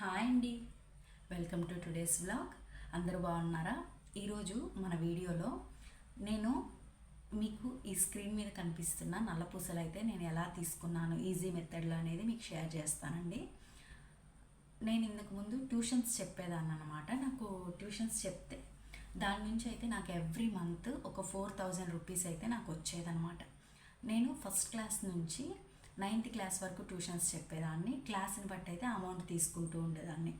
Hi అండి, welcome to today's vlog. అందరూ బాగున్నారా? ఈరోజు మన వీడియోలో నేను మీకు ఈ స్క్రీన్ మీద కనిపిస్తున్న నల్ల పూసలు అయితే నేను ఎలా తీసుకున్నాను ఈజీ మెథడ్లో అనేది మీకు షేర్ చేస్తానండి. నేను ఇంతకు ముందు ట్యూషన్స్ చెప్పేదాన్ని అనమాట. నాకు ట్యూషన్స్ చెప్తే దాని నుంచి అయితే నాకు ఎవ్రీ మంత్ ఒక 4000 రూపీస్ అయితే నాకు వచ్చేదనమాట. నేను ఫస్ట్ క్లాస్ నుంచి 9th క్లాస్ వరకు ట్యూషన్స్ చెప్పేదాన్ని. క్లాస్ని బట్టి అయితే అమౌంట్ తీసుకుంటూ ఉండేదాన్ని.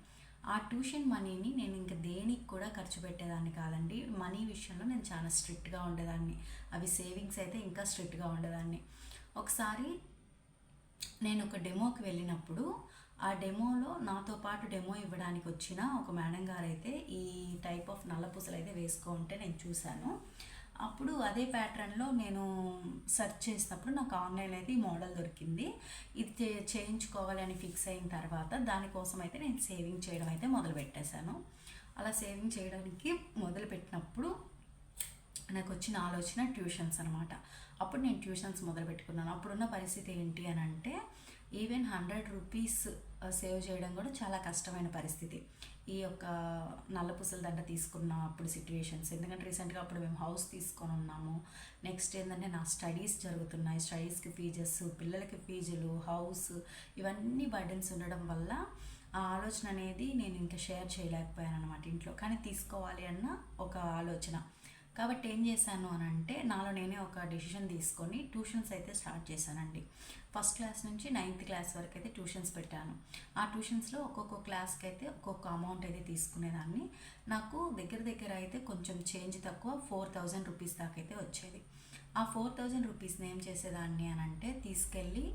ఆ ట్యూషన్ మనీని నేను ఇంకా దేనికి కూడా ఖర్చు పెట్టేదాన్ని కాదండి. మనీ విషయంలో నేను చాలా స్ట్రిక్ట్గా ఉండేదాన్ని. అవి సేవింగ్స్ అయితే ఇంకా స్ట్రిక్ట్గా ఉండేదాన్ని. ఒకసారి నేను ఒక డెమోకి వెళ్ళినప్పుడు ఆ డెమోలో నాతో పాటు డెమో ఇవ్వడానికి వచ్చిన ఒక మేడం గారు అయితే ఈ టైప్ ఆఫ్ నల్ల పూసలు అయితే వేసుకో ఉంటే నేను చూశాను. అప్పుడు అదే ప్యాటర్న్లో నేను సెర్చ్ చేసినప్పుడు నాకు ఆన్లైన్లో అయితే ఈ మోడల్ దొరికింది. ఇది చేయించుకోవాలి అని ఫిక్స్ అయిన తర్వాత దానికోసం అయితే నేను సేవింగ్ చేయడం అయితే మొదలుపెట్టేశాను. అలా సేవింగ్ చేయడానికి మొదలుపెట్టినప్పుడు నాకు వచ్చిన ఆలోచన ట్యూషన్స్ అనమాట. అప్పుడు నేను ట్యూషన్స్ మొదలు పెట్టుకున్నాను. అప్పుడున్న పరిస్థితి ఏంటి అని అంటే ఈవెన్ 100 రూపీస్ సేవ్ చేయడం కూడా చాలా కష్టమైన పరిస్థితి. ఈ యొక్క నల్లపూసల దండ తీసుకున్న అప్పుడు సిట్యుయేషన్స్, ఎందుకంటే రీసెంట్గా అప్పుడు మేము హౌస్ తీసుకొని ఉన్నాము. నెక్స్ట్ ఏంటంటే నా స్టడీస్ జరుగుతున్నాయి. స్టడీస్కి ఫీజెస్, పిల్లలకి ఫీజులు, హౌస్, ఇవన్నీ బర్డెన్స్ ఉండడం వల్ల ఆ ఆలోచన అనేది నేను ఇంకా షేర్ చేయలేకపోయాను అనమాట ఇంట్లో. కానీ తీసుకోవాలి అన్న ఒక ఆలోచన. కాబట్టి ఏం చేశాను అని అంటే నాలో నేనే ఒక డెసిషన్ తీసుకొని ట్యూషన్స్ అయితే స్టార్ట్ చేశానండి. ఫస్ట్ క్లాస్ నుంచి 9th క్లాస్ వరకు అయితే ట్యూషన్స్ పెట్టాను. ఆ ట్యూషన్స్లో ఒక్కొక్క క్లాస్కి అయితే ఒక్కొక్క అమౌంట్ అయితే తీసుకునేదాన్ని. నాకు దగ్గర దగ్గర అయితే కొంచెం చేంజ్ తక్కువ 4000 రూపీస్ దాకా అయితే వచ్చేది. ఆ 4000 రూపీస్ని ఏం చేసేదాన్ని అని అంటే తీసుకెళ్ళి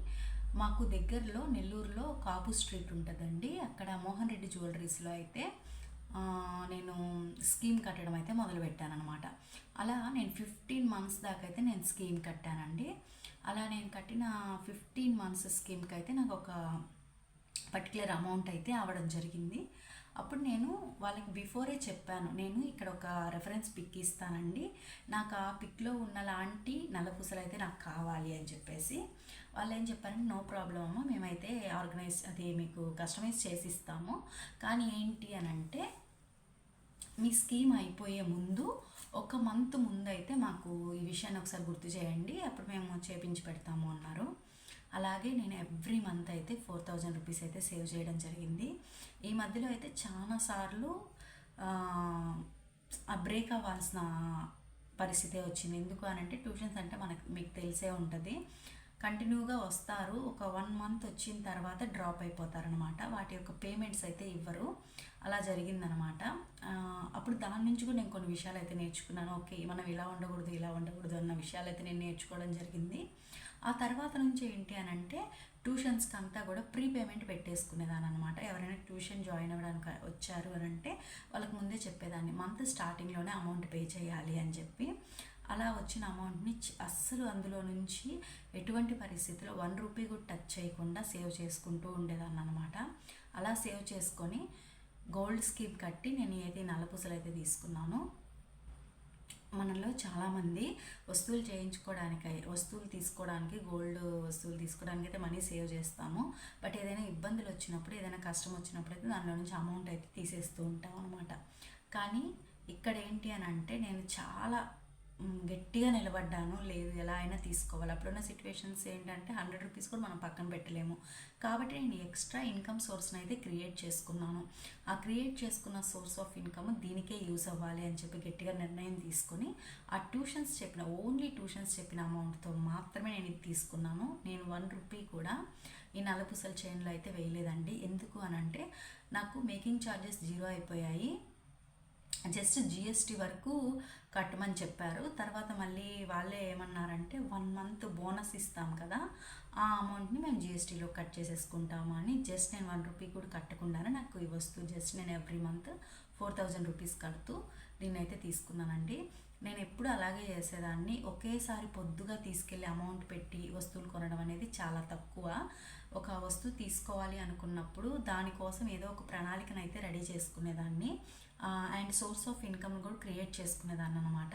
మాకు దగ్గరలో నెల్లూరులో కాపు స్ట్రీట్ ఉంటుందండి. అక్కడ మోహన్ రెడ్డి జ్యువెలరీస్లో అయితే నేను స్కీమ్ కట్టడం అయితే మొదలుపెట్టాను అనమాట. అలా నేను 15 మంత్స్ దాకా అయితే నేను స్కీమ్ కట్టానండి. అలా నేను కట్టిన 15 మంత్స్ స్కీమ్కి అయితే నాకు ఒక పర్టికులర్ అమౌంట్ అయితే అవ్వడం జరిగింది. అప్పుడు నేను వాళ్ళకి బిఫోరే చెప్పాను, నేను ఇక్కడ ఒక రెఫరెన్స్ పిక్ ఇస్తానండి, నాకు ఆ పిక్లో ఉన్న లాంటి నల్లపూసలు అయితే నాకు కావాలి అని చెప్పేసి. వాళ్ళు ఏం చెప్పారంటే నో ప్రాబ్లం అమ్మ, మేమైతే ఆర్గనైజ్ అది మీకు కస్టమైజ్ చేసి ఇస్తాము. కానీ ఏంటి అని అంటే మీ స్కీమ్ అయిపోయే ముందు ఒక మంత్ ముందు అయితే మాకు ఈ విషయాన్ని ఒకసారి గుర్తు చేయండి, అప్పుడు మేము చేపించి పెడతాము అన్నారు. అలాగే నేను ఎవ్రీ మంత్ అయితే 4000 రూపీస్ అయితే సేవ్ చేయడం జరిగింది. ఈ మధ్యలో అయితే చాలాసార్లు బ్రేక్ అవ్వాల్సిన పరిస్థితే వచ్చింది. ఎందుకు అని అంటే ట్యూషన్స్ అంటే మీకు తెలిసే ఉంటుంది, కంటిన్యూగా వస్తారు, ఒక 1 మంత్ వచ్చిన తర్వాత డ్రాప్ అయిపోతారనమాట. వాటి యొక్క పేమెంట్స్ అయితే ఇవ్వరు. అలా జరిగిందనమాట. అప్పుడు దాని నుంచి కూడా నేను కొన్ని విషయాలు అయితే నేర్చుకున్నాను. ఓకే, మనం ఇలా ఉండకూడదు, ఇలా ఉండకూడదు అన్న విషయాలు అయితే నేను నేర్చుకోవడం జరిగింది. ఆ తర్వాత నుంచి ఏంటి అని అంటే ట్యూషన్స్కి అంతా కూడా ప్రీ పేమెంట్ పెట్టేసుకునేదాన్ని అనమాట. ఎవరైనా ట్యూషన్ జాయిన్ అవ్వడానికి వచ్చారు అని అంటే వాళ్ళకి ముందే చెప్పేదాన్ని, మంత్ స్టార్టింగ్లోనే అమౌంట్ పే చేయాలి అని చెప్పి. అలా వచ్చిన అమౌంట్ని అస్సలు అందులో నుంచి ఎటువంటి పరిస్థితిలో 1 రూపీ కూడా టచ్ చేయకుండా సేవ్ చేసుకుంటూ ఉండేదాన్ని అనమాట. అలా సేవ్ చేసుకొని గోల్డ్ స్కీమ్ కట్టి నేను ఏది నల్లపూసలు అయితే తీసుకున్నానో. మనలో చాలామంది వస్తువులు తీసుకోవడానికి గోల్డ్ వస్తువులు తీసుకోవడానికి అయితే మనీ సేవ్ చేస్తాము. బట్ ఏదైనా ఇబ్బందులు వచ్చినప్పుడు, ఏదైనా కష్టం వచ్చినప్పుడు అయితే దానిలో నుంచి అమౌంట్ అయితే తీసేస్తూ ఉంటాం అనమాట. కానీ ఇక్కడ ఏంటి అని అంటే నేను చాలా గట్టిగా నిలబడ్డాను, లేదు ఎలా అయినా తీసుకోవాలి. అప్పుడున్న సిచ్యువేషన్స్ ఏంటంటే 100 రూపీస్ కూడా మనం పక్కన పెట్టలేము. కాబట్టి నేను ఎక్స్ట్రా ఇన్కమ్ సోర్స్ని అయితే క్రియేట్ చేసుకున్నాను. ఆ క్రియేట్ చేసుకున్న సోర్స్ ఆఫ్ ఇన్కమ్ దీనికే యూస్ అవ్వాలి అని చెప్పి గట్టిగా నిర్ణయం తీసుకొని ఆ ఓన్లీ ట్యూషన్స్ చెప్పిన అమౌంట్తో మాత్రమే నేను ఇది తీసుకున్నాను. నేను 1 రూపీ కూడా ఈ నల్లపూసల చైన్లో అయితే వేయలేదండి. ఎందుకు అని అంటే నాకు మేకింగ్ ఛార్జెస్ 0 అయిపోయాయి. జస్ట్ జిఎస్టీ వరకు కట్టమని చెప్పారు. తర్వాత మళ్ళీ వాళ్ళే ఏమన్నారంటే 1 మంత్ బోనస్ ఇస్తాం కదా, ఆ అమౌంట్ని మేము జిఎస్టీలో కట్ చేసేసుకుంటాము అని. జస్ట్ నేను 1 రూపీ కూడా కట్టకుండానే నాకు ఈ వస్తువు జస్ట్ నేను ఎవ్రీ మంత్ 4000 రూపీస్ కడుతూ దీన్ని అయితే తీసుకున్నానండి. నేను ఎప్పుడు అలాగే చేసేదాన్ని. ఒకేసారి పొద్దుగా తీసుకెళ్ళి అమౌంట్ పెట్టి వస్తువులు కొనడం అనేది చాలా తక్కువ. ఒక వస్తువు తీసుకోవాలి అనుకున్నప్పుడు దానికోసం ఏదో ఒక ప్రణాళికను అయితే రెడీ చేసుకునేదాన్ని. అండ్ సోర్స్ ఆఫ్ ఇన్కమ్ కూడా క్రియేట్ చేసుకునేదాన్ని అనమాట.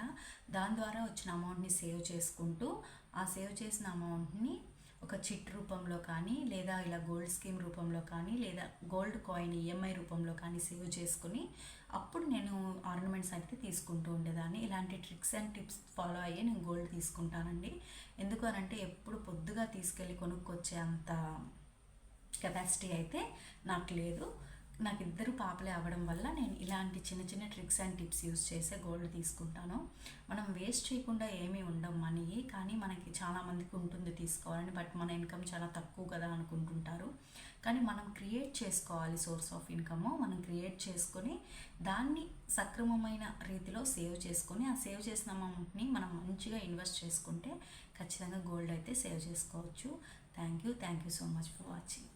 దాని ద్వారా వచ్చిన అమౌంట్ని సేవ్ చేసుకుంటూ ఆ సేవ్ చేసిన అమౌంట్ని ఒక చిట్ రూపంలో కానీ లేదా ఇలా గోల్డ్ స్కీమ్ రూపంలో కానీ లేదా గోల్డ్ కాయిన్ ఈఎంఐ రూపంలో కానీ సేవ్ చేసుకుని అప్పుడు నేను ఆర్నమెంట్స్ అయితే తీసుకుంటూ ఉండేదాన్ని. ఇలాంటి ట్రిక్స్ అండ్ టిప్స్ ఫాలో అయ్యి నేను గోల్డ్ తీసుకుంటానండి. ఎందుకు అనంటే ఎప్పుడు పొద్దుగా తీసుకెళ్ళి కొనుక్కొచ్చే అంత కెపాసిటీ అయితే నాకు లేదు. నాకు ఇద్దరు పాపలే అవ్వడం వల్ల నేను ఇలాంటి చిన్న చిన్న ట్రిక్స్ అండ్ టిప్స్ యూస్ చేసే గోల్డ్ తీసుకుంటాను. మనం వేస్ట్ చేయకుండా ఏమీ ఉండం మనీ, కానీ మనకి చాలామందికి ఉంటుంది తీసుకోవాలని, బట్ మన ఇన్కమ్ చాలా తక్కువ కదా అనుకుంటుంటారు. కానీ మనం క్రియేట్ చేసుకోవాలి సోర్స్ ఆఫ్ ఇన్కమ్. మనం క్రియేట్ చేసుకొని దాన్ని సక్రమమైన రీతిలో సేవ్ చేసుకొని ఆ సేవ్ చేసిన అమౌంట్ని మనం మంచిగా ఇన్వెస్ట్ చేసుకుంటే ఖచ్చితంగా గోల్డ్ అయితే సేవ్ చేసుకోవచ్చు. Thank you so much for watching.